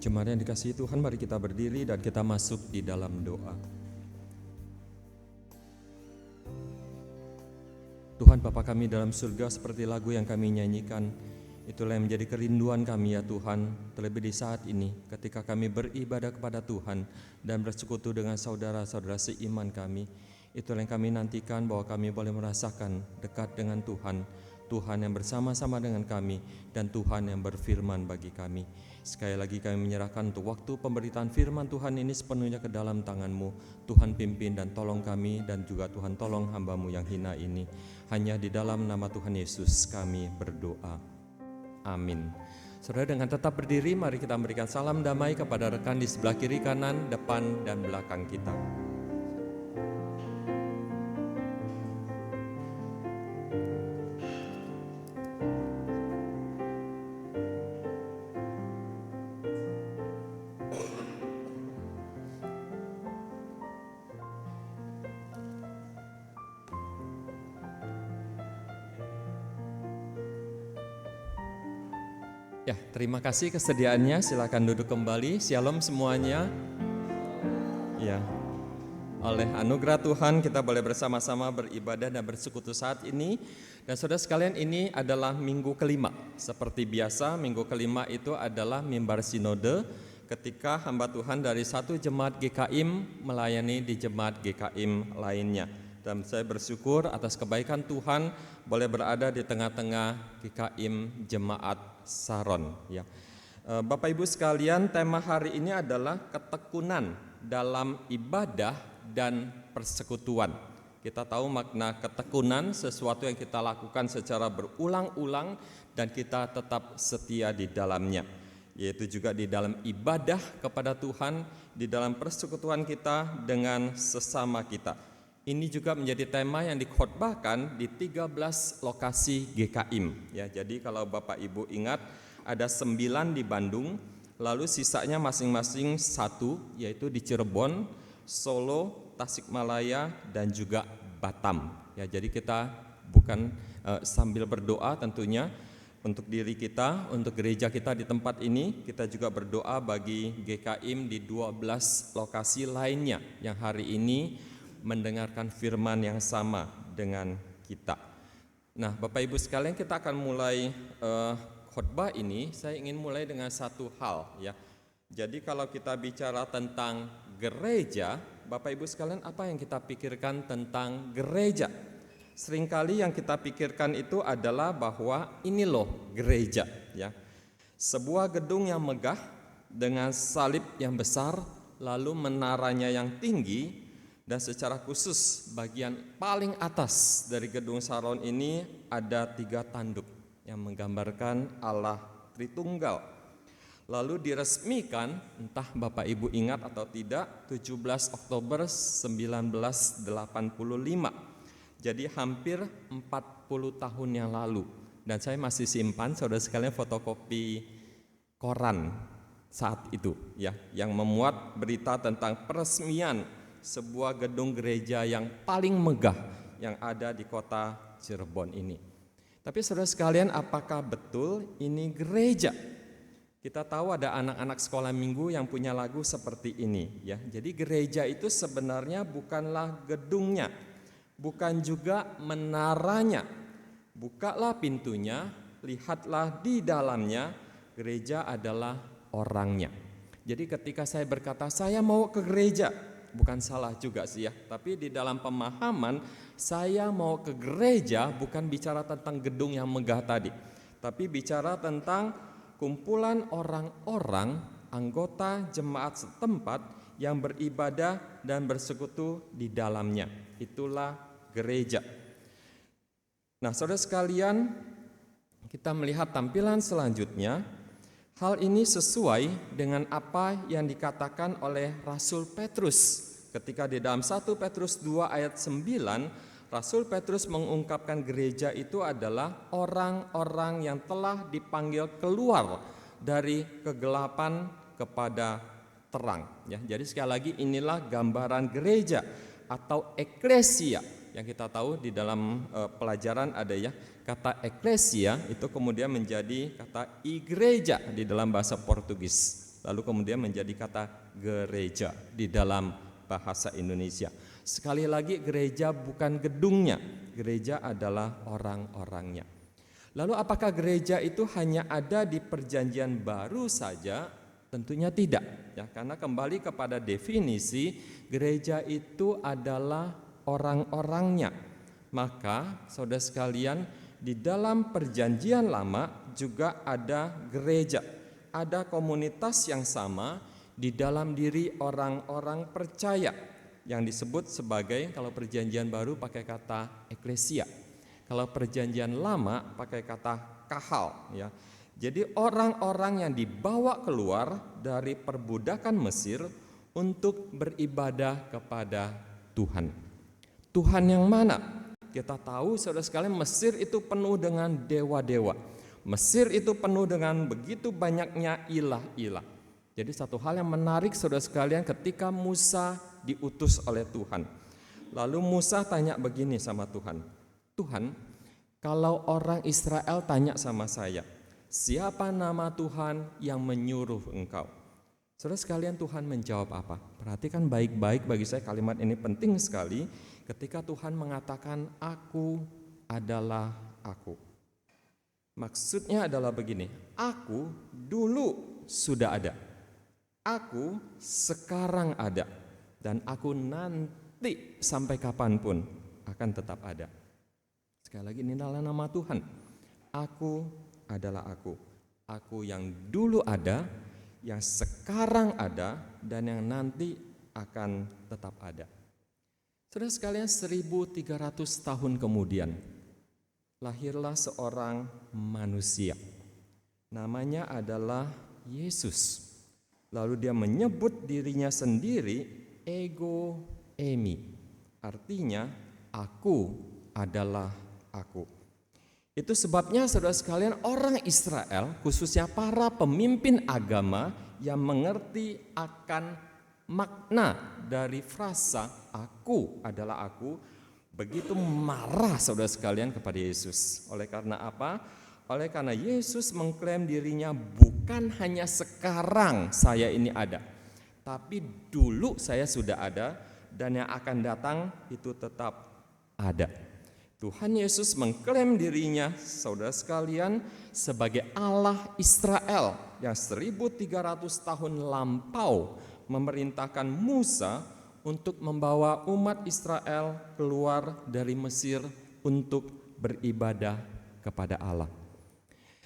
Jemaat yang dikasihi Tuhan, mari kita berdiri dan kita masuk di dalam doa. Tuhan Bapa kami dalam surga, seperti lagu yang kami nyanyikan, itulah yang menjadi kerinduan kami ya Tuhan, terlebih di saat ini ketika kami beribadah kepada Tuhan dan bersekutu dengan saudara-saudara seiman kami. Itulah yang kami nantikan, bahwa kami boleh merasakan dekat dengan Tuhan, Tuhan yang bersama-sama dengan kami, dan Tuhan yang berfirman bagi kami. Sekali lagi kami menyerahkan untuk waktu pemberitaan firman Tuhan ini sepenuhnya ke dalam tangan-Mu. Tuhan pimpin dan tolong kami, dan juga Tuhan tolong hamba-Mu yang hina ini. Hanya di dalam nama Tuhan Yesus kami berdoa. Amin. Saudara, dengan tetap berdiri, mari kita memberikan salam damai kepada rekan di sebelah kiri, kanan, depan, dan belakang kita. Ya, terima kasih kesediaannya. Silakan duduk kembali. Shalom semuanya. Ya, oleh anugerah Tuhan kita boleh bersama-sama beribadah dan bersekutu saat ini. Dan saudara sekalian, ini adalah minggu kelima. Seperti biasa, minggu kelima itu adalah mimbar sinode, ketika hamba Tuhan dari satu jemaat GKIM melayani di jemaat GKIM lainnya. Dan saya bersyukur atas kebaikan Tuhan boleh berada di tengah-tengah GKIM Jemaat Saron. Ya, Bapak Ibu sekalian, tema hari ini adalah ketekunan dalam ibadah dan persekutuan. Kita tahu makna ketekunan, sesuatu yang kita lakukan secara berulang-ulang dan kita tetap setia di dalamnya, yaitu juga di dalam ibadah kepada Tuhan, di dalam persekutuan kita dengan sesama kita. Ini juga menjadi tema yang dikhotbahkan di 13 lokasi GKIM. Ya, jadi kalau Bapak Ibu ingat, ada 9 di Bandung, lalu sisanya masing-masing 1, yaitu di Cirebon, Solo, Tasikmalaya, dan juga Batam. Ya, jadi kita bukan sambil berdoa tentunya untuk diri kita, untuk gereja kita di tempat ini, kita juga berdoa bagi GKIM di 12 lokasi lainnya yang hari ini mendengarkan firman yang sama dengan kita. Nah, Bapak Ibu sekalian, kita akan mulai khotbah ini. Saya ingin mulai dengan satu hal ya. Jadi kalau kita bicara tentang gereja, Bapak Ibu sekalian, apa yang kita pikirkan tentang gereja? Seringkali yang kita pikirkan itu adalah bahwa ini loh gereja ya. Sebuah gedung yang megah dengan salib yang besar, lalu menaranya yang tinggi. Dan secara khusus bagian paling atas dari gedung Saron ini ada 3 tanduk yang menggambarkan Allah Tritunggal. Lalu diresmikan, entah Bapak Ibu ingat atau tidak, 17 Oktober 1985. Jadi hampir 40 tahun yang lalu. Dan saya masih simpan, saudara sekalian, fotokopi koran saat itu ya, yang memuat berita tentang peresmian sebuah gedung gereja yang paling megah yang ada di kota Cirebon ini. Tapi saudara sekalian, apakah betul ini gereja? Kita tahu ada anak-anak sekolah minggu yang punya lagu seperti ini ya. Jadi gereja itu sebenarnya bukanlah gedungnya, bukan juga menaranya. Bukalah pintunya, lihatlah di dalamnya, gereja adalah orangnya. Jadi ketika saya berkata saya mau ke gereja, bukan salah juga sih ya, tapi di dalam pemahaman saya mau ke gereja bukan bicara tentang gedung yang megah tadi, tapi bicara tentang kumpulan orang-orang anggota jemaat setempat yang beribadah dan bersekutu di dalamnya. Itulah gereja. Nah, saudara sekalian, kita melihat tampilan selanjutnya. Hal ini sesuai dengan apa yang dikatakan oleh Rasul Petrus. Ketika di dalam 1 Petrus 2 ayat 9, Rasul Petrus mengungkapkan gereja itu adalah orang-orang yang telah dipanggil keluar dari kegelapan kepada terang. Ya, jadi sekali lagi inilah gambaran gereja atau eklesia. Yang kita tahu di dalam pelajaran ada ya, kata eklesia itu kemudian menjadi kata igreja di dalam bahasa Portugis. lalu kemudian menjadi kata gereja di dalam bahasa Indonesia. Sekali lagi, gereja bukan gedungnya, gereja adalah orang-orangnya. Lalu apakah gereja itu hanya ada di Perjanjian Baru saja? Tentunya tidak, ya, karena kembali kepada definisi, gereja itu adalah orang-orangnya. Maka saudara sekalian, di dalam Perjanjian Lama juga ada gereja, ada komunitas yang sama di dalam diri orang-orang percaya yang disebut sebagai, kalau Perjanjian Baru pakai kata eklesia, kalau Perjanjian Lama pakai kata kahal, ya. Jadi orang-orang yang dibawa keluar dari perbudakan Mesir untuk beribadah kepada Tuhan. Tuhan yang mana? Kita tahu saudara sekalian, Mesir itu penuh dengan dewa-dewa. Mesir itu penuh dengan begitu banyaknya ilah-ilah. Jadi satu hal yang menarik saudara sekalian, ketika Musa diutus oleh Tuhan, lalu Musa tanya begini sama Tuhan, Tuhan, kalau orang Israel tanya sama saya, siapa nama Tuhan yang menyuruh engkau? Saudara sekalian, Tuhan menjawab apa? Perhatikan baik-baik, bagi saya kalimat ini penting sekali. Ketika Tuhan mengatakan, aku adalah aku. Maksudnya adalah begini, aku dulu sudah ada, aku sekarang ada, dan aku nanti sampai kapanpun akan tetap ada. Sekali lagi, ini adalah nama Tuhan. Aku adalah aku yang dulu ada, yang sekarang ada, dan yang nanti akan tetap ada. Saudara sekalian, 1300 tahun kemudian lahirlah seorang manusia. Namanya adalah Yesus. Lalu dia menyebut dirinya sendiri ego eimi. Artinya, aku adalah aku. Itu sebabnya saudara sekalian, orang Israel, khususnya para pemimpin agama yang mengerti akan makna dari frasa aku adalah aku, begitu marah saudara sekalian kepada Yesus. Oleh karena apa? Oleh karena Yesus mengklaim dirinya bukan hanya sekarang saya ini ada, tapi dulu saya sudah ada, dan yang akan datang itu tetap ada. Tuhan Yesus mengklaim dirinya, saudara sekalian, sebagai Allah Israel yang 1300 tahun lampau memerintahkan Musa untuk membawa umat Israel keluar dari Mesir untuk beribadah kepada Allah.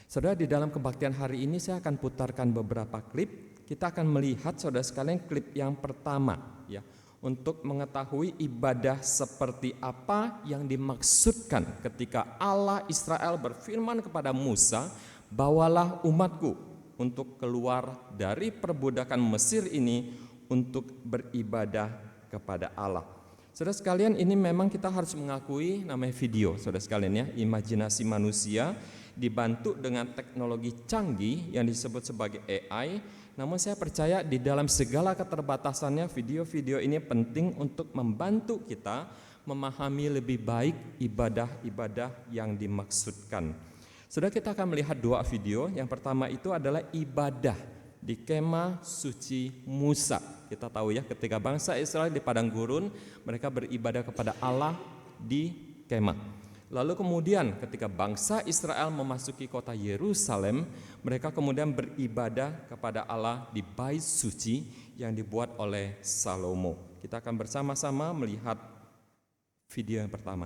Saudara, di dalam kebaktian hari ini saya akan putarkan beberapa klip. Kita akan melihat saudara sekalian klip yang pertama, ya, untuk mengetahui ibadah seperti apa yang dimaksudkan ketika Allah Israel berfirman kepada Musa, bawalah umatku untuk keluar dari perbudakan Mesir ini untuk beribadah kepada Allah. Saudara sekalian, ini memang kita harus mengakui namanya video, saudara sekalian, ya, imajinasi manusia dibantu dengan teknologi canggih yang disebut sebagai AI. Namun saya percaya di dalam segala keterbatasannya, video-video ini penting untuk membantu kita memahami lebih baik ibadah-ibadah yang dimaksudkan. Saudara, kita akan melihat dua video. Yang pertama itu adalah ibadah di kemah suci Musa. Kita tahu, ya, ketika bangsa Israel di padang gurun, mereka beribadah kepada Allah di kemah. Lalu kemudian ketika bangsa Israel memasuki kota Yerusalem, mereka kemudian beribadah kepada Allah di bait suci yang dibuat oleh Salomo. Kita akan bersama-sama melihat video yang pertama.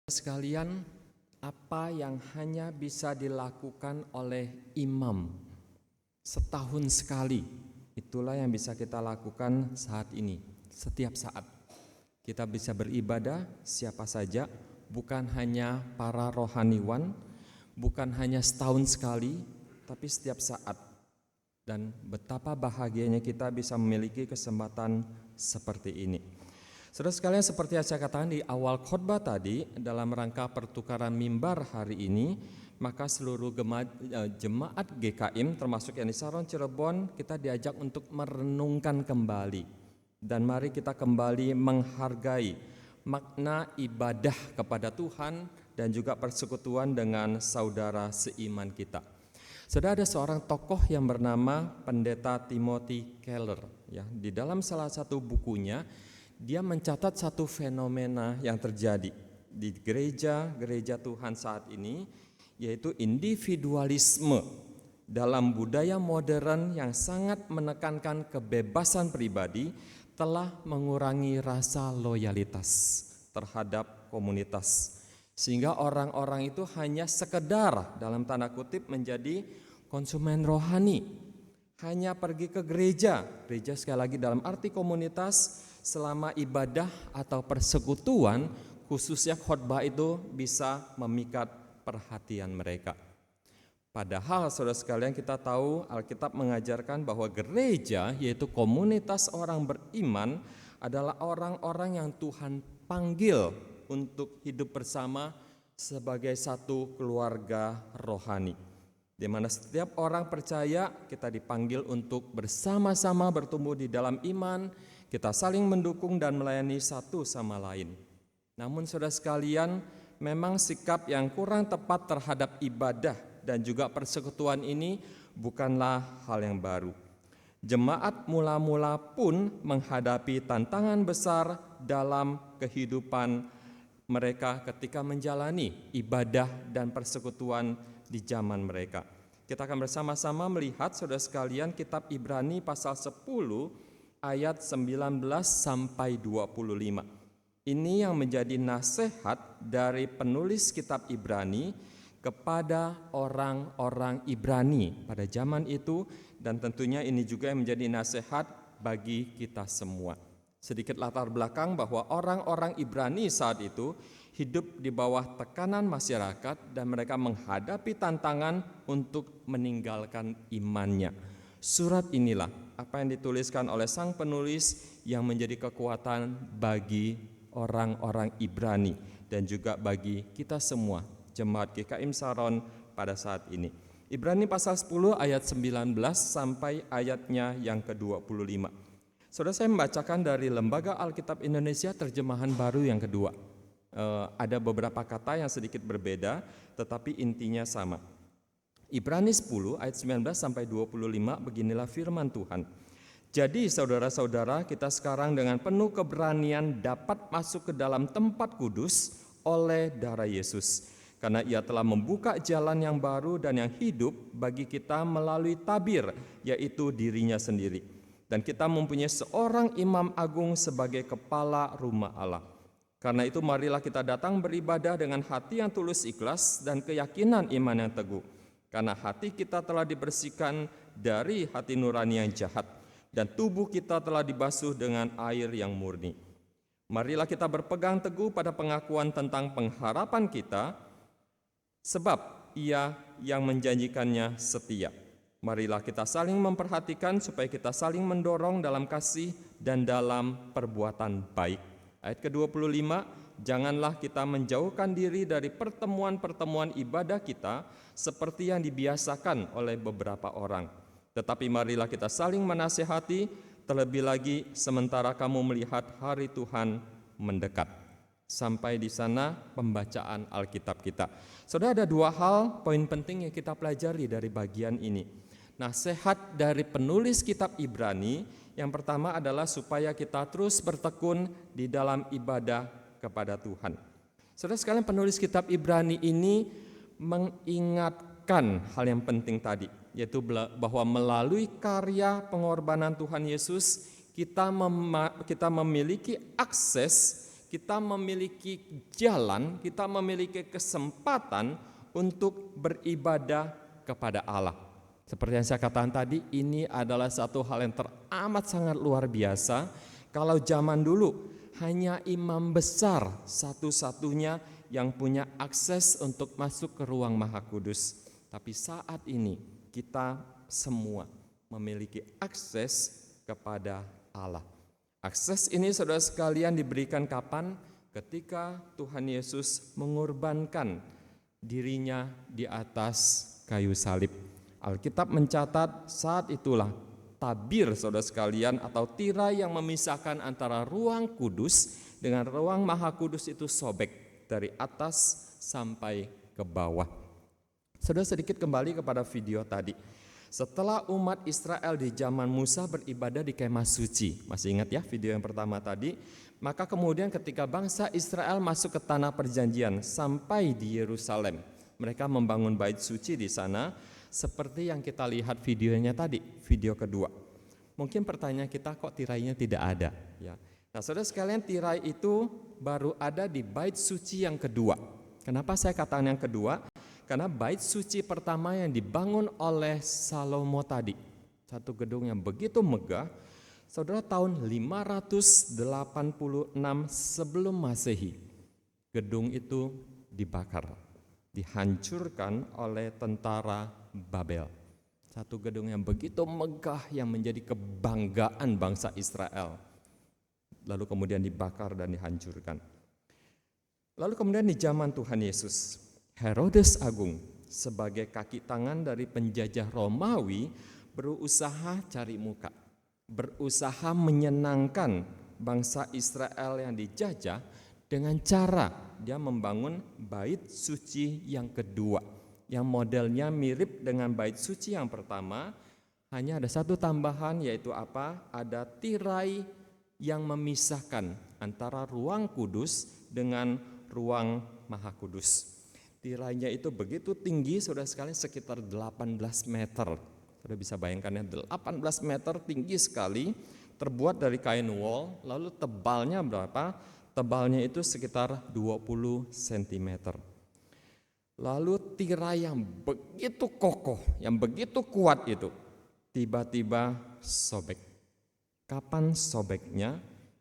Sekalian, apa yang hanya bisa dilakukan oleh imam setahun sekali, itulah yang bisa kita lakukan saat ini, setiap saat. Kita bisa beribadah siapa saja, bukan hanya para rohaniwan, bukan hanya setahun sekali, tapi setiap saat. Dan betapa bahagianya kita bisa memiliki kesempatan seperti ini. Saudara sekalian, seperti yang saya katakan di awal khotbah tadi, dalam rangka pertukaran mimbar hari ini, maka seluruh jemaat GKIM termasuk yang di Saron Cirebon, kita diajak untuk merenungkan kembali. Dan mari kita kembali menghargai makna ibadah kepada Tuhan dan juga persekutuan dengan saudara seiman kita. Sudah ada seorang tokoh yang bernama Pendeta Timothy Keller, ya. Di dalam salah satu bukunya, dia mencatat satu fenomena yang terjadi di gereja Tuhan saat ini, yaitu individualisme dalam budaya modern yang sangat menekankan kebebasan pribadi telah mengurangi rasa loyalitas terhadap komunitas. Sehingga orang-orang itu hanya sekedar dalam tanda kutip menjadi konsumen rohani. Hanya pergi ke gereja sekali lagi dalam arti komunitas selama ibadah atau persekutuan, khususnya khotbah itu bisa memikat perhatian mereka. Padahal saudara sekalian, kita tahu Alkitab mengajarkan bahwa gereja, yaitu komunitas orang beriman, adalah orang-orang yang Tuhan panggil untuk hidup bersama sebagai satu keluarga rohani, di mana setiap orang percaya kita dipanggil untuk bersama-sama bertumbuh di dalam iman, kita saling mendukung dan melayani satu sama lain. Namun saudara sekalian, memang sikap yang kurang tepat terhadap ibadah dan juga persekutuan ini bukanlah hal yang baru. Jemaat mula-mula pun menghadapi tantangan besar dalam kehidupan mereka ketika menjalani ibadah dan persekutuan di zaman mereka. Kita akan bersama-sama melihat saudara sekalian kitab Ibrani pasal 10 ayat 19 sampai 25. Ini yang menjadi nasihat dari penulis kitab Ibrani kepada orang-orang Ibrani pada zaman itu, dan tentunya ini juga yang menjadi nasihat bagi kita semua. Sedikit latar belakang bahwa orang-orang Ibrani saat itu hidup di bawah tekanan masyarakat dan mereka menghadapi tantangan untuk meninggalkan imannya. Surat inilah apa yang dituliskan oleh sang penulis yang menjadi kekuatan bagi orang-orang Ibrani dan juga bagi kita semua jemaat GKIM Saron pada saat ini. Ibrani pasal 10 ayat 19 sampai ayatnya yang ke-25. Saudara, saya membacakan dari Lembaga Alkitab Indonesia terjemahan baru yang kedua. Ada beberapa kata yang sedikit berbeda, tetapi intinya sama. Ibrani 10 ayat 19 sampai 25, beginilah firman Tuhan. Jadi saudara-saudara, kita sekarang dengan penuh keberanian dapat masuk ke dalam tempat kudus oleh darah Yesus. Karena ia telah membuka jalan yang baru dan yang hidup bagi kita melalui tabir, yaitu dirinya sendiri. Dan kita mempunyai seorang imam agung sebagai kepala rumah Allah. Karena itu marilah kita datang beribadah dengan hati yang tulus ikhlas dan keyakinan iman yang teguh. Karena hati kita telah dibersihkan dari hati nurani yang jahat, dan tubuh kita telah dibasuh dengan air yang murni. Marilah kita berpegang teguh pada pengakuan tentang pengharapan kita, sebab ia yang menjanjikannya setia. Marilah kita saling memperhatikan supaya kita saling mendorong dalam kasih dan dalam perbuatan baik. Ayat ke-25, janganlah kita menjauhkan diri dari pertemuan-pertemuan ibadah kita seperti yang dibiasakan oleh beberapa orang. Tetapi marilah kita saling menasihati, terlebih lagi sementara kamu melihat hari Tuhan mendekat. Sampai di sana pembacaan Alkitab kita. Saudara, ada dua hal poin penting yang kita pelajari dari bagian ini. Nasihat dari penulis kitab Ibrani, yang pertama adalah supaya kita terus bertekun di dalam ibadah kepada Tuhan. Saudara sekalian, penulis kitab Ibrani ini mengingatkan hal yang penting tadi, yaitu bahwa melalui karya pengorbanan Tuhan Yesus kita memiliki akses kita memiliki jalan, kita memiliki kesempatan untuk beribadah kepada Allah. Seperti yang saya katakan tadi, ini adalah satu hal yang teramat sangat luar biasa. Kalau zaman dulu hanya imam besar satu-satunya yang punya akses untuk masuk ke ruang Maha Kudus. Tapi saat ini kita semua memiliki akses kepada Allah. Akses ini saudara sekalian diberikan kapan? Ketika Tuhan Yesus mengorbankan dirinya di atas kayu salib. Alkitab mencatat saat itulah tabir saudara sekalian atau tirai yang memisahkan antara ruang kudus dengan ruang Maha Kudus itu sobek dari atas sampai ke bawah. Saudara sedikit kembali kepada video tadi. Setelah umat Israel di zaman Musa beribadah di kemah suci, masih ingat ya video yang pertama tadi? Maka kemudian ketika bangsa Israel masuk ke tanah perjanjian sampai di Yerusalem, mereka membangun bait suci di sana seperti yang kita lihat videonya tadi, video kedua. Mungkin pertanyaan kita, kok tirainya tidak ada? Ya. Nah, saudara sekalian, tirai itu baru ada di bait suci yang kedua. Kenapa saya katakan yang kedua? Karena bait suci pertama yang dibangun oleh Salomo tadi, satu gedung yang begitu megah, saudara, tahun 586 sebelum Masehi, gedung itu dibakar, dihancurkan oleh tentara Babel. Satu gedung yang begitu megah yang menjadi kebanggaan bangsa Israel, lalu kemudian dibakar dan dihancurkan. Lalu kemudian di zaman Tuhan Yesus, Herodes Agung sebagai kaki tangan dari penjajah Romawi berusaha cari muka, berusaha menyenangkan bangsa Israel yang dijajah dengan cara dia membangun bait suci yang kedua, yang modelnya mirip dengan bait suci yang pertama, hanya ada satu tambahan, yaitu apa? Ada tirai yang memisahkan antara ruang kudus dengan ruang Maha Kudus. Tirainya itu begitu tinggi, saudara sekalian, sekitar 18 meter. Saudara bisa bayangkan ya, 18 meter tinggi sekali, terbuat dari kain wol, lalu tebalnya berapa? Tebalnya itu sekitar 20 cm. Lalu tirai yang begitu kokoh, yang begitu kuat itu, tiba-tiba sobek. Kapan sobeknya?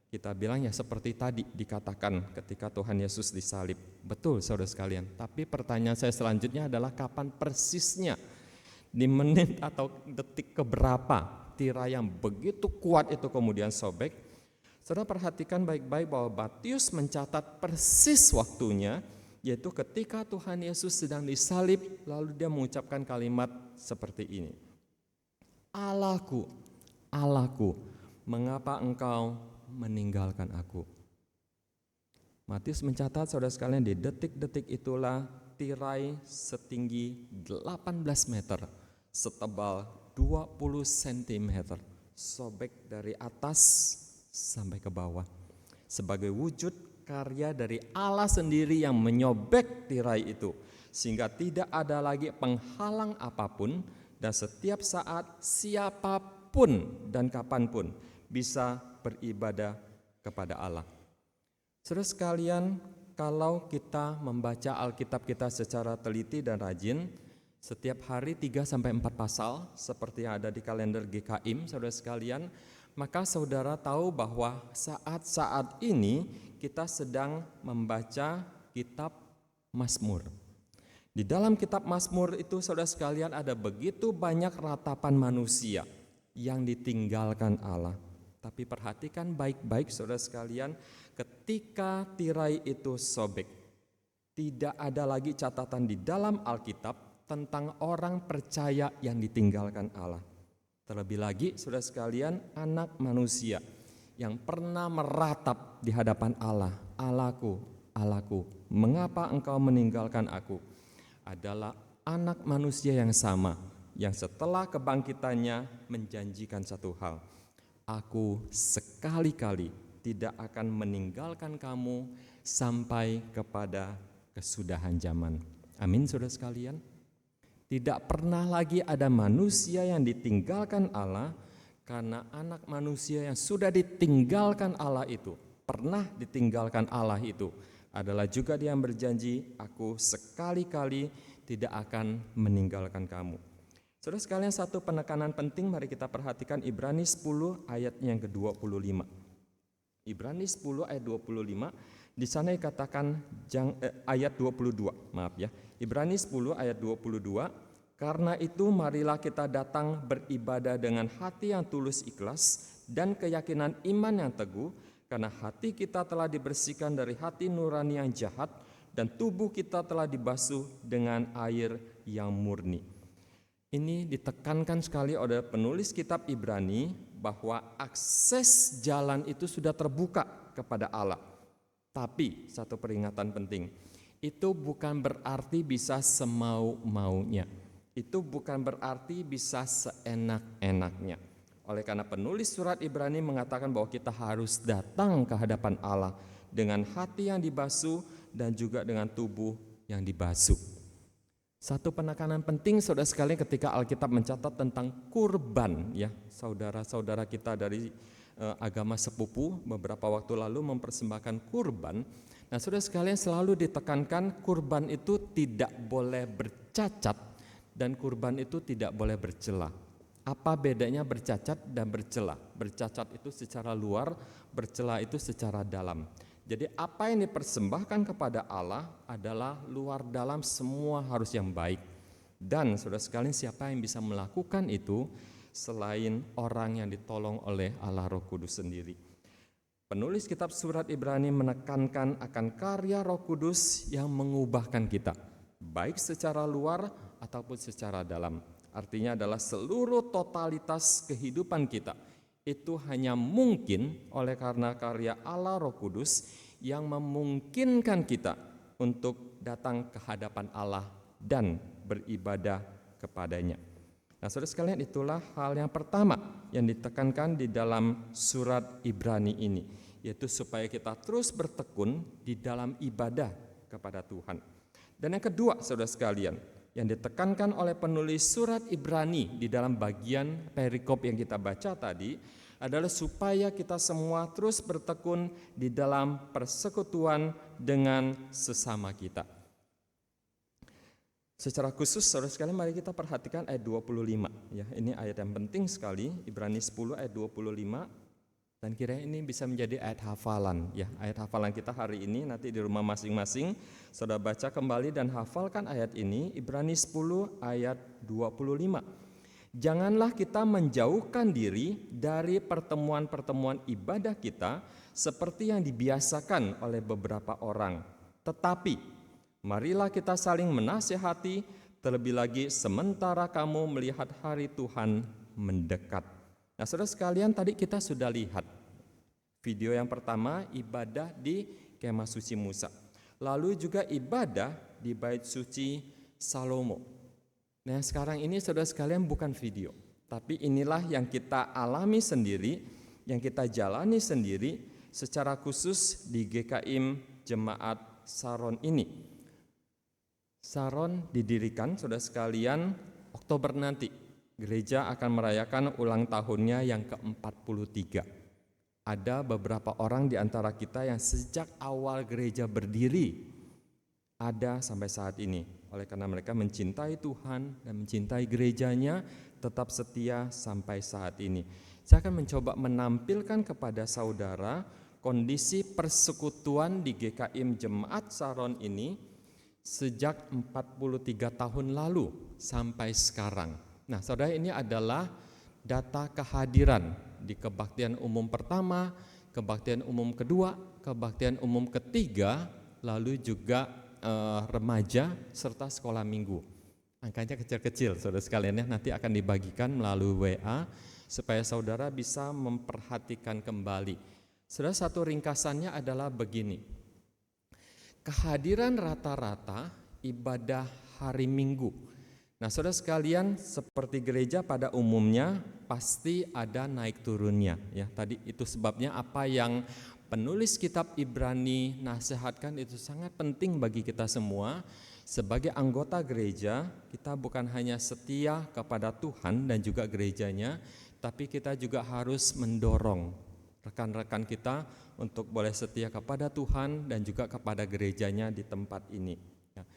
Kita bilang ya seperti tadi dikatakan ketika Tuhan Yesus disalib. Betul saudara sekalian, tapi pertanyaan saya selanjutnya adalah kapan persisnya? Di menit atau detik keberapa tirai yang begitu kuat itu kemudian sobek? Saudara perhatikan baik-baik bahwa Matius mencatat persis waktunya, yaitu ketika Tuhan Yesus sedang disalib, lalu dia mengucapkan kalimat seperti ini. Allahku, Allahku, mengapa engkau meninggalkan aku? Matius mencatat saudara sekalian di detik-detik itulah tirai setinggi 18 meter, setebal 20 cm, sobek dari atas sampai ke bawah. Sebagai wujud karya dari Allah sendiri yang menyobek tirai itu, sehingga tidak ada lagi penghalang apapun, dan setiap saat siapapun dan kapanpun bisa beribadah kepada Allah. Saudara sekalian, kalau kita membaca Alkitab kita secara teliti dan rajin, setiap hari 3-4 pasal seperti yang ada di kalender GKIM, saudara sekalian, maka saudara tahu bahwa saat-saat ini kita sedang membaca kitab Mazmur. Di dalam kitab Mazmur itu saudara sekalian ada begitu banyak ratapan manusia yang ditinggalkan Allah. Tapi perhatikan baik-baik saudara sekalian, ketika tirai itu sobek, tidak ada lagi catatan di dalam Alkitab tentang orang percaya yang ditinggalkan Allah. Terlebih lagi saudara sekalian, anak manusia yang pernah meratap di hadapan Allah, Allahku, Allahku, mengapa engkau meninggalkan aku? Adalah anak manusia yang sama, yang setelah kebangkitannya menjanjikan satu hal. Aku sekali-kali tidak akan meninggalkan kamu sampai kepada kesudahan zaman. Amin saudara sekalian. Tidak pernah lagi ada manusia yang ditinggalkan Allah, karena anak manusia yang sudah ditinggalkan Allah itu pernah ditinggalkan Allah itu adalah juga Dia yang berjanji, aku sekali-kali tidak akan meninggalkan kamu. Saudara sekalian, satu penekanan penting mari kita perhatikan Ibrani 10 ayat yang ke-25. Ibrani 10 ayat 25, di sana dikatakan ayat 22, maaf ya. Ibrani 10 ayat 22, karena itu marilah kita datang beribadah dengan hati yang tulus ikhlas dan keyakinan iman yang teguh, karena hati kita telah dibersihkan dari hati nurani yang jahat dan tubuh kita telah dibasuh dengan air yang murni. Ini ditekankan sekali oleh penulis kitab Ibrani bahwa akses jalan itu sudah terbuka kepada Allah. Tapi satu peringatan penting, itu bukan berarti bisa semau-maunya. Itu bukan berarti bisa seenak-enaknya. Oleh karena penulis surat Ibrani mengatakan bahwa kita harus datang ke hadapan Allah dengan hati yang dibasuh dan juga dengan tubuh yang dibasuh. Satu penekanan penting saudara sekalian ketika Alkitab mencatat tentang kurban, ya, saudara-saudara kita dari agama sepupu beberapa waktu lalu mempersembahkan kurban. Nah, saudara sekalian selalu ditekankan kurban itu tidak boleh bercacat dan kurban itu tidak boleh bercela. Apa bedanya bercacat dan bercela? Bercacat itu secara luar, bercela itu secara dalam. Jadi apa yang dipersembahkan kepada Allah adalah luar dalam semua harus yang baik. Dan saudara sekalian, siapa yang bisa melakukan itu selain orang yang ditolong oleh Allah Roh Kudus sendiri. Penulis kitab surat Ibrani menekankan akan karya Roh Kudus yang mengubahkan kita, baik secara luar ataupun secara dalam. Artinya adalah seluruh totalitas kehidupan kita itu hanya mungkin oleh karena karya Allah Roh Kudus yang memungkinkan kita untuk datang ke hadapan Allah dan beribadah kepadanya. Nah, saudara sekalian, itulah hal yang pertama yang ditekankan di dalam surat Ibrani ini, yaitu supaya kita terus bertekun di dalam ibadah kepada Tuhan. Dan yang kedua, saudara sekalian, yang ditekankan oleh penulis surat Ibrani di dalam bagian perikop yang kita baca tadi adalah supaya kita semua terus bertekun di dalam persekutuan dengan sesama kita. Secara khusus saudara sekalian, mari kita perhatikan ayat 25 ya. Ini ayat yang penting sekali, Ibrani 10 ayat 25, dan kiranya ini bisa menjadi ayat hafalan ya. Ayat hafalan kita hari ini, nanti di rumah masing-masing saudara baca kembali dan hafalkan ayat ini, Ibrani 10 ayat 25. Janganlah kita menjauhkan diri dari pertemuan-pertemuan ibadah kita seperti yang dibiasakan oleh beberapa orang. Tetapi marilah kita saling menasihati, terlebih lagi sementara kamu melihat hari Tuhan mendekat. Nah, saudara sekalian, tadi kita sudah lihat video yang pertama, ibadah di Kemah Suci Musa. Lalu juga ibadah di Bait Suci Salomo. Nah, sekarang ini saudara sekalian bukan video, tapi inilah yang kita alami sendiri, yang kita jalani sendiri secara khusus di GKIM Jemaat Saron ini. Saron didirikan saudara sekalian Oktober nanti. Gereja akan merayakan ulang tahunnya yang ke-43. Ada beberapa orang di antara kita yang sejak awal gereja berdiri ada sampai saat ini. Oleh karena mereka mencintai Tuhan dan mencintai gerejanya, tetap setia sampai saat ini. Saya akan mencoba menampilkan kepada saudara kondisi persekutuan di GKIM Jemaat Saron ini sejak 43 tahun lalu sampai sekarang. Nah, saudara, ini adalah data kehadiran di kebaktian umum pertama, kebaktian umum kedua, kebaktian umum ketiga, lalu juga remaja serta sekolah minggu. Angkanya kecil-kecil saudara sekalian ya, nanti akan dibagikan melalui WA supaya saudara bisa memperhatikan kembali. Saudara, satu ringkasannya adalah begini. Kehadiran rata-rata ibadah hari Minggu. Nah, saudara sekalian, seperti gereja pada umumnya pasti ada naik turunnya ya. Tadi itu sebabnya apa yang penulis kitab Ibrani nasihatkan itu sangat penting bagi kita semua. Sebagai anggota gereja, kita bukan hanya setia kepada Tuhan dan juga gerejanya, tapi kita juga harus mendorong rekan-rekan kita untuk boleh setia kepada Tuhan dan juga kepada gerejanya di tempat ini. Ya.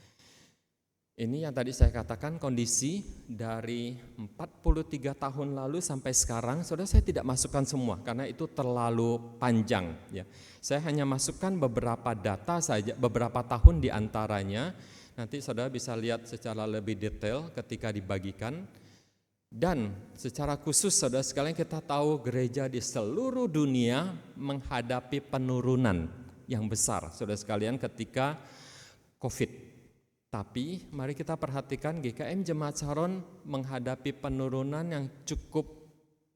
Ini yang tadi saya katakan kondisi dari 43 tahun lalu sampai sekarang, saudara, saya tidak masukkan semua karena itu terlalu panjang. Ya. Saya hanya masukkan beberapa data saja, beberapa tahun di antaranya. Nanti saudara bisa lihat secara lebih detail ketika dibagikan. Dan secara khusus saudara sekalian, kita tahu gereja di seluruh dunia menghadapi penurunan yang besar saudara sekalian ketika COVID. Tapi mari kita perhatikan GKM Jemaat Saron menghadapi penurunan yang cukup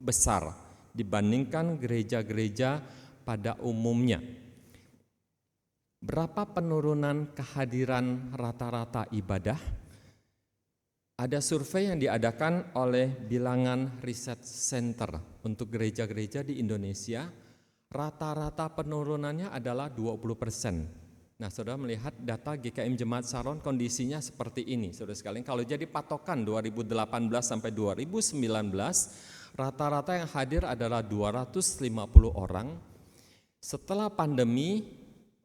besar dibandingkan gereja-gereja pada umumnya. Berapa penurunan kehadiran rata-rata ibadah? Ada survei yang diadakan oleh Bilangan Research Center untuk gereja-gereja di Indonesia, rata-rata penurunannya adalah 20%. Nah, saudara melihat data GKM Jemaat Saron kondisinya seperti ini, saudara sekalian. Kalau jadi patokan 2018 sampai 2019, rata-rata yang hadir adalah 250 orang. Setelah pandemi,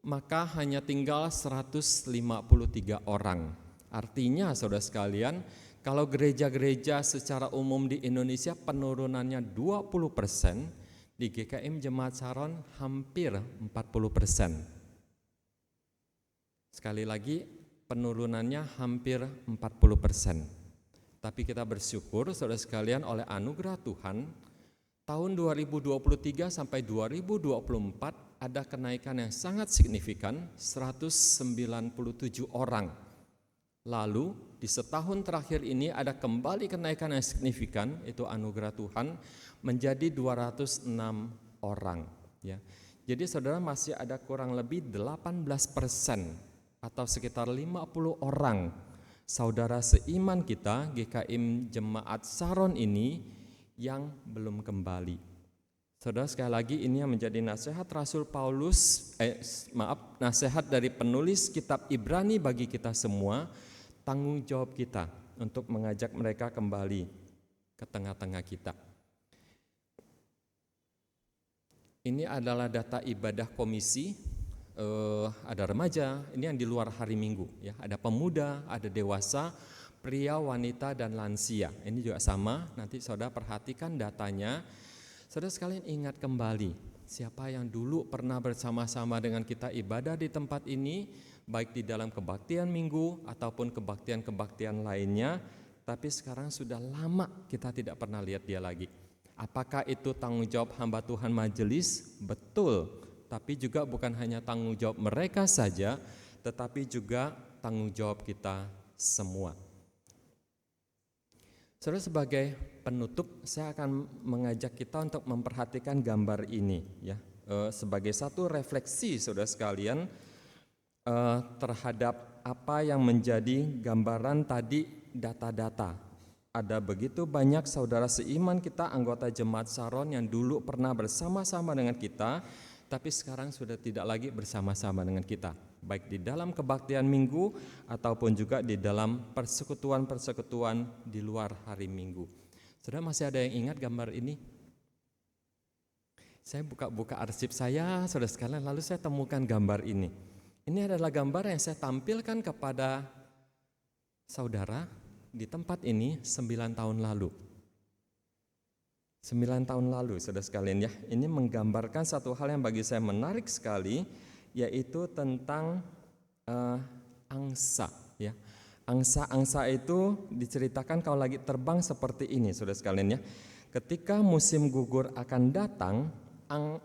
maka hanya tinggal 153 orang. Artinya saudara sekalian, kalau gereja-gereja secara umum di Indonesia penurunannya 20%, di GKM Jemaat Saron hampir 40%. Sekali lagi penurunannya hampir 40%. Tapi kita bersyukur saudara sekalian oleh anugerah Tuhan, tahun 2023 sampai 2024 ada kenaikan yang sangat signifikan, 197 orang. Lalu di setahun terakhir ini ada kembali kenaikan yang signifikan, itu anugerah Tuhan, menjadi 206 orang. Ya. Jadi saudara masih ada kurang lebih 18% atau sekitar 50 orang saudara seiman kita GKM Jemaat Saron ini yang belum kembali. Saudara, sekali lagi ini yang menjadi nasihat Rasul Paulus, nasihat dari penulis kitab Ibrani bagi kita semua. Tanggung jawab kita untuk mengajak mereka kembali ke tengah-tengah kita. Ini adalah data ibadah komisi, ada remaja, ini yang di luar hari Minggu, ya. Ada pemuda, ada dewasa, pria, wanita, dan lansia. Ini juga sama, nanti saudara perhatikan datanya. Saudara sekalian ingat kembali, siapa yang dulu pernah bersama-sama dengan kita ibadah di tempat ini, baik di dalam kebaktian minggu ataupun kebaktian-kebaktian lainnya, tapi sekarang sudah lama kita tidak pernah lihat dia lagi. Apakah itu tanggung jawab hamba Tuhan majelis? Betul, tapi juga bukan hanya tanggung jawab mereka saja, tetapi juga tanggung jawab kita semua. Saudara, sebagai penutup, saya akan mengajak kita untuk memperhatikan gambar ini, ya, sebagai satu refleksi saudara sekalian, terhadap apa yang menjadi gambaran tadi data-data. Ada begitu banyak saudara seiman kita, anggota Jemaat Saron yang dulu pernah bersama-sama dengan kita, tapi sekarang sudah tidak lagi bersama-sama dengan kita, baik di dalam kebaktian minggu ataupun juga di dalam persekutuan-persekutuan di luar hari Minggu. Saudara, masih ada yang ingat gambar ini? Saya buka-buka arsip saya, saudara sekalian, lalu saya temukan gambar ini. Ini adalah gambar yang saya tampilkan kepada saudara di tempat ini 9 tahun lalu. 9 tahun lalu, saudara sekalian, ya. Ini menggambarkan satu hal yang bagi saya menarik sekali, yaitu tentang angsa, ya. Angsa-angsa itu diceritakan kalau lagi terbang seperti ini, saudara sekalian, ya. Ketika musim gugur akan datang,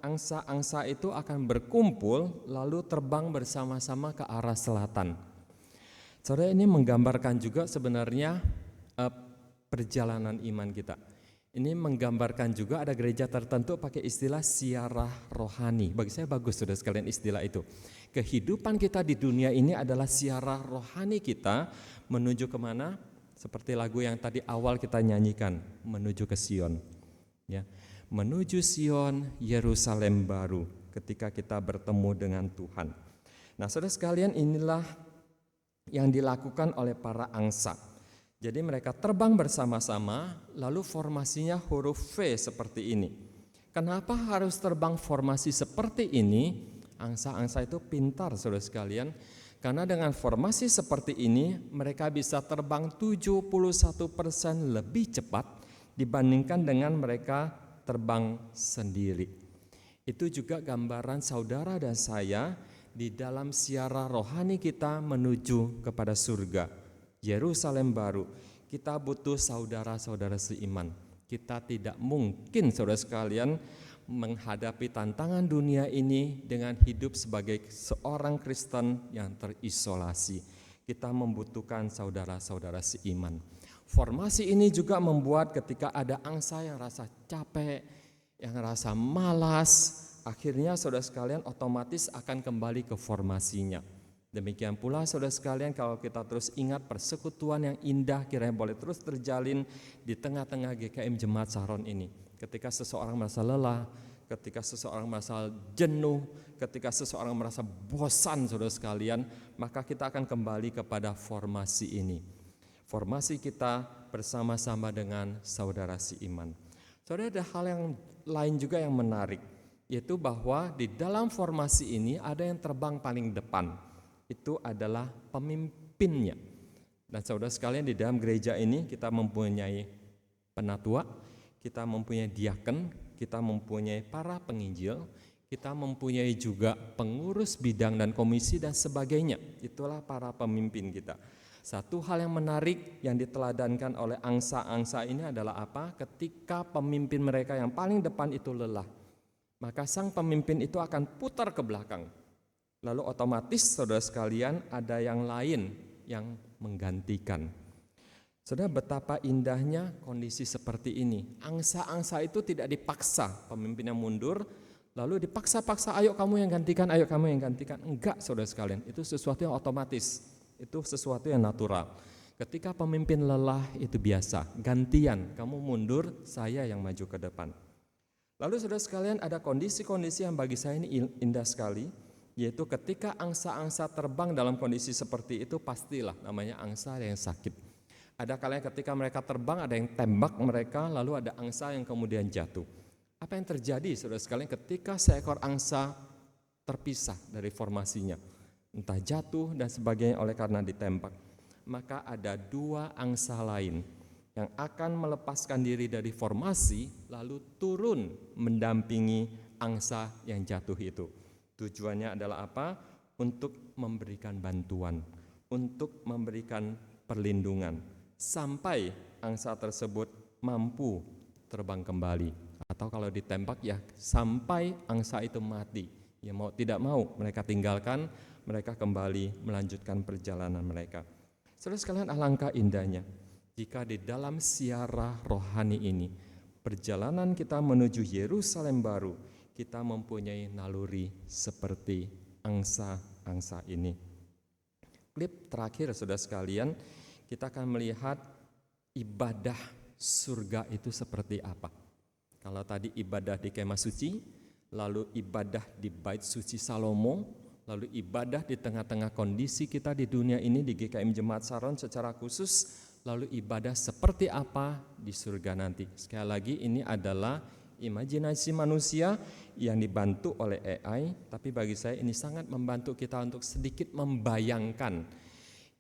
angsa-angsa itu akan berkumpul lalu terbang bersama-sama ke arah selatan. Saudara, ini menggambarkan juga sebenarnya perjalanan iman kita. Ini menggambarkan juga ada gereja tertentu pakai istilah siarah rohani. Bagi saya bagus saudara sekalian istilah itu. Kehidupan kita di dunia ini adalah siarah rohani kita menuju kemana? Seperti lagu yang tadi awal kita nyanyikan, menuju ke Sion. Ya. Menuju Sion, Yerusalem baru, ketika kita bertemu dengan Tuhan. Nah, saudara sekalian, inilah yang dilakukan oleh para angsa. Jadi mereka terbang bersama-sama, lalu formasinya huruf V seperti ini. Kenapa harus terbang formasi seperti ini? Angsa-angsa itu pintar, saudara sekalian, karena dengan formasi seperti ini mereka bisa terbang 71% lebih cepat dibandingkan dengan mereka terbang sendiri. Itu juga gambaran saudara dan saya di dalam siara rohani kita menuju kepada surga, Yerusalem baru. Kita butuh saudara-saudara seiman. Kita tidak mungkin, saudara sekalian, menghadapi tantangan dunia ini dengan hidup sebagai seorang Kristen yang terisolasi. Kita membutuhkan saudara-saudara seiman. Formasi ini juga membuat ketika ada angsa yang rasa capek, yang rasa malas, akhirnya saudara sekalian otomatis akan kembali ke formasinya. Demikian pula saudara sekalian, kalau kita terus ingat persekutuan yang indah kiranya boleh terus terjalin di tengah-tengah GKM Jemaat Saron ini. Ketika seseorang merasa lelah, ketika seseorang merasa jenuh, ketika seseorang merasa bosan saudara sekalian, maka kita akan kembali kepada formasi ini. Formasi kita bersama-sama dengan saudara seiman. Saudara, ada hal yang lain juga yang menarik, yaitu bahwa di dalam formasi ini ada yang terbang paling depan. Itu adalah pemimpinnya. Dan saudara sekalian, di dalam gereja ini kita mempunyai penatua, kita mempunyai diaken, kita mempunyai para penginjil, kita mempunyai juga pengurus bidang dan komisi dan sebagainya. Itulah para pemimpin kita. Satu hal yang menarik yang diteladankan oleh angsa-angsa ini adalah apa? Ketika pemimpin mereka yang paling depan itu lelah, maka sang pemimpin itu akan putar ke belakang. Lalu otomatis saudara sekalian ada yang lain yang menggantikan. Saudara, betapa indahnya kondisi seperti ini. Angsa-angsa itu tidak dipaksa pemimpinnya mundur, lalu dipaksa-paksa, ayo kamu yang gantikan, ayo kamu yang gantikan. Enggak saudara sekalian, itu sesuatu yang otomatis, itu sesuatu yang natural. Ketika pemimpin lelah itu biasa, gantian, kamu mundur, saya yang maju ke depan. Lalu saudara sekalian, ada kondisi-kondisi yang bagi saya ini indah sekali, yaitu ketika angsa-angsa terbang dalam kondisi seperti itu, pastilah namanya angsa yang sakit. Ada kalanya ketika mereka terbang ada yang tembak mereka, lalu ada angsa yang kemudian jatuh. Apa yang terjadi saudara sekalian ketika seekor angsa terpisah dari formasinya, entah jatuh dan sebagainya oleh karena ditembak? Maka ada dua angsa lain yang akan melepaskan diri dari formasi lalu turun mendampingi angsa yang jatuh itu. Tujuannya adalah apa? Untuk memberikan bantuan, untuk memberikan perlindungan sampai angsa tersebut mampu terbang kembali, atau kalau ditembak ya sampai angsa itu mati. Ya mau tidak mau mereka tinggalkan, mereka kembali melanjutkan perjalanan mereka. Saudara sekalian, alangkah indahnya jika di dalam siara rohani ini, perjalanan kita menuju Yerusalem baru, kita mempunyai naluri seperti angsa-angsa ini. Klip terakhir saudara sekalian, kita akan melihat ibadah surga itu seperti apa. Kalau tadi ibadah di kemah suci, lalu ibadah di bait suci Salomo, lalu ibadah di tengah-tengah kondisi kita di dunia ini di GKM Jemaat Saron secara khusus, lalu ibadah seperti apa di surga nanti. Sekali lagi, ini adalah imajinasi manusia yang dibantu oleh AI, tapi bagi saya ini sangat membantu kita untuk sedikit membayangkan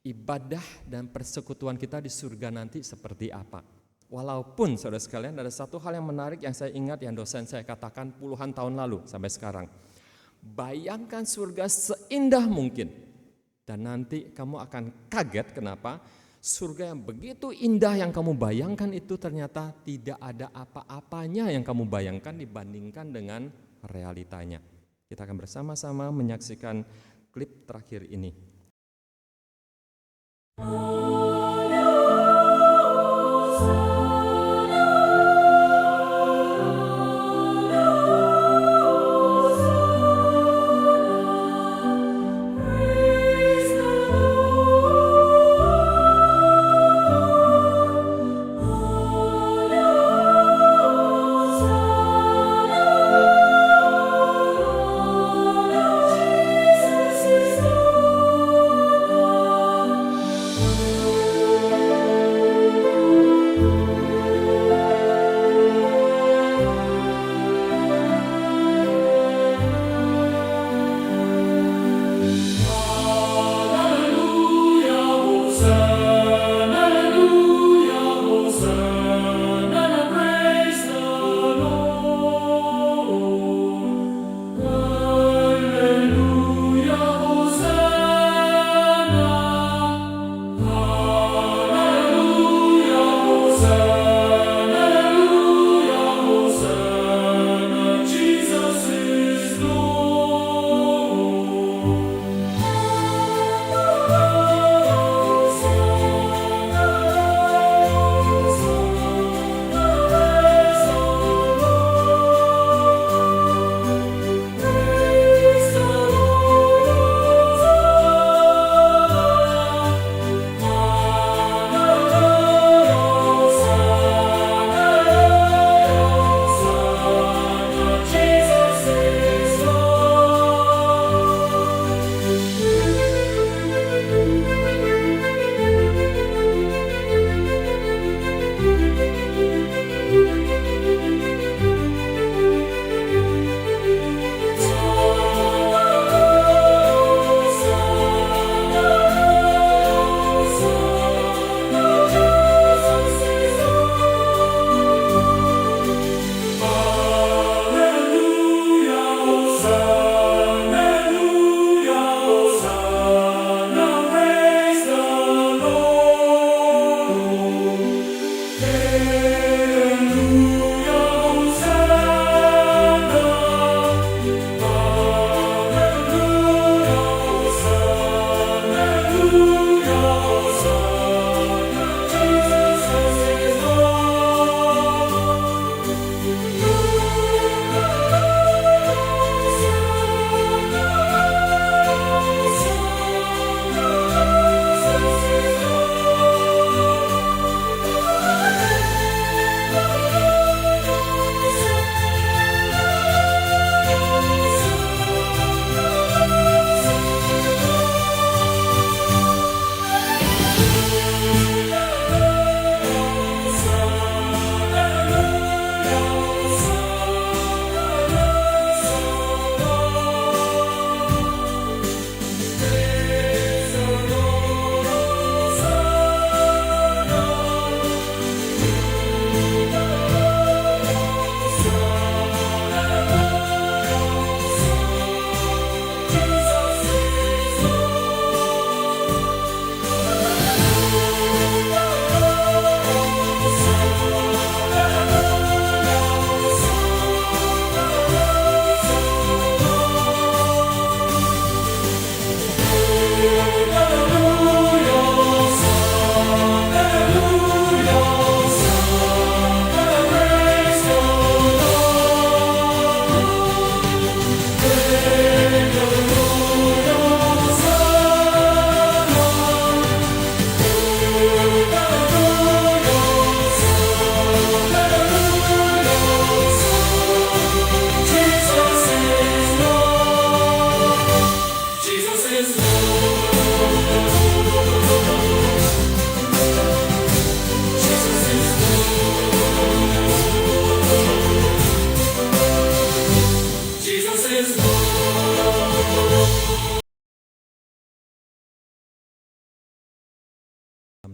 ibadah dan persekutuan kita di surga nanti seperti apa. Walaupun saudara sekalian, ada satu hal yang menarik yang saya ingat yang dosen saya katakan puluhan tahun lalu sampai sekarang. Bayangkan surga seindah mungkin, dan nanti kamu akan kaget kenapa surga yang begitu indah yang kamu bayangkan itu ternyata tidak ada apa-apanya yang kamu bayangkan dibandingkan dengan realitanya. Kita akan bersama-sama menyaksikan klip terakhir ini.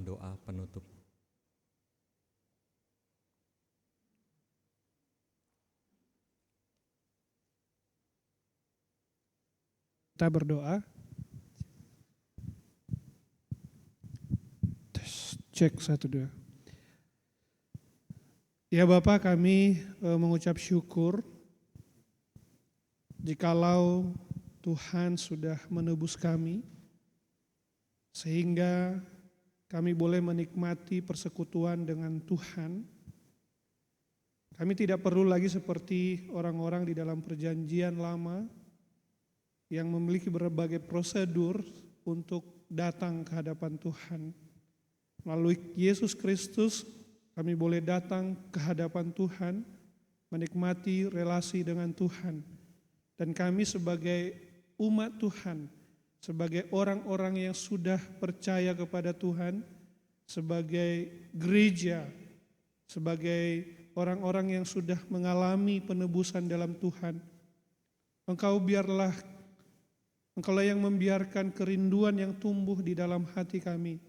Doa penutup. Kita berdoa. Cek 1, 2. Ya Bapa, kami mengucap syukur jikalau Tuhan sudah menebus kami sehingga kami boleh menikmati persekutuan dengan Tuhan. Kami tidak perlu lagi seperti orang-orang di dalam perjanjian lama yang memiliki berbagai prosedur untuk datang ke hadapan Tuhan. Melalui Yesus Kristus kami boleh datang ke hadapan Tuhan, menikmati relasi dengan Tuhan. Dan kami sebagai umat Tuhan, sebagai orang-orang yang sudah percaya kepada Tuhan, sebagai gereja, sebagai orang-orang yang sudah mengalami penebusan dalam Tuhan, Engkaulah yang membiarkan kerinduan yang tumbuh di dalam hati kami,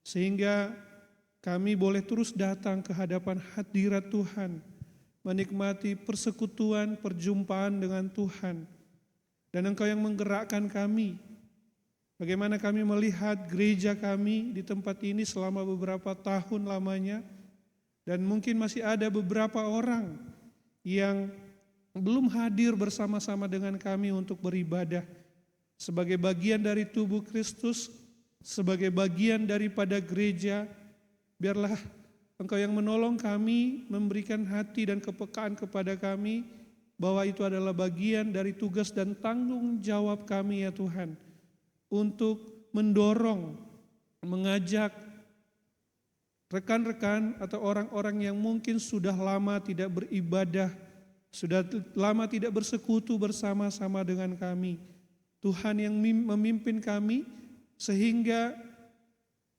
sehingga kami boleh terus datang ke hadapan hadirat Tuhan, menikmati persekutuan, perjumpaan dengan Tuhan. Dan Engkau yang menggerakkan kami. Bagaimana kami melihat gereja kami di tempat ini selama beberapa tahun lamanya, dan mungkin masih ada beberapa orang yang belum hadir bersama-sama dengan kami untuk beribadah sebagai bagian dari tubuh Kristus, sebagai bagian daripada gereja. Biarlah Engkau yang menolong kami, memberikan hati dan kepekaan kepada kami, bahwa itu adalah bagian dari tugas dan tanggung jawab kami ya Tuhan, untuk mendorong, mengajak rekan-rekan atau orang-orang yang mungkin sudah lama tidak beribadah, sudah lama tidak bersekutu bersama-sama dengan kami. Tuhan yang memimpin kami, sehingga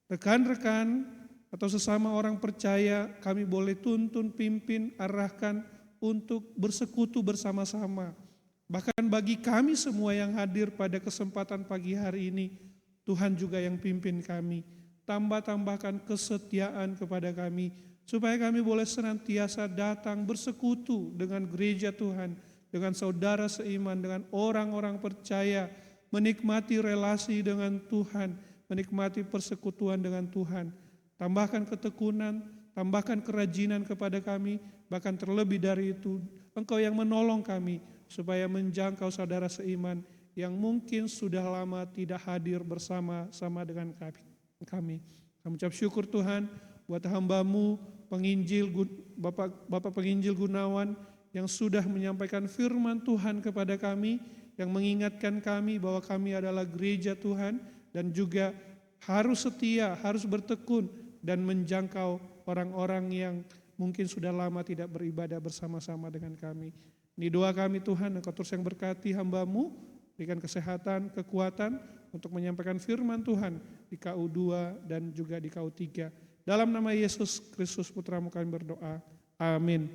rekan-rekan atau sesama orang percaya kami boleh tuntun, pimpin, arahkan untuk bersekutu bersama-sama. Bahkan bagi kami semua yang hadir pada kesempatan pagi hari ini, Tuhan juga yang pimpin kami. Tambahkan kesetiaan kepada kami, supaya kami boleh senantiasa datang bersekutu dengan gereja Tuhan, dengan saudara seiman, dengan orang-orang percaya, menikmati relasi dengan Tuhan, menikmati persekutuan dengan Tuhan. Tambahkan ketekunan, tambahkan kerajinan kepada kami, bahkan terlebih dari itu, Engkau yang menolong kami supaya menjangkau saudara seiman yang mungkin sudah lama tidak hadir bersama-sama dengan kami. Kami ucap syukur Tuhan buat hamba-Mu penginjil Bapak Penginjil Gunawan yang sudah menyampaikan firman Tuhan kepada kami, yang mengingatkan kami bahwa kami adalah gereja Tuhan dan juga harus setia, harus bertekun dan menjangkau orang-orang yang mungkin sudah lama tidak beribadah bersama-sama dengan kami. Ini doa kami Tuhan, Engkau terus yang berkati hamba-Mu, berikan kesehatan, kekuatan untuk menyampaikan firman Tuhan di KU2 dan juga di KU3. Dalam nama Yesus Kristus Putra-Mu kami berdoa. Amin.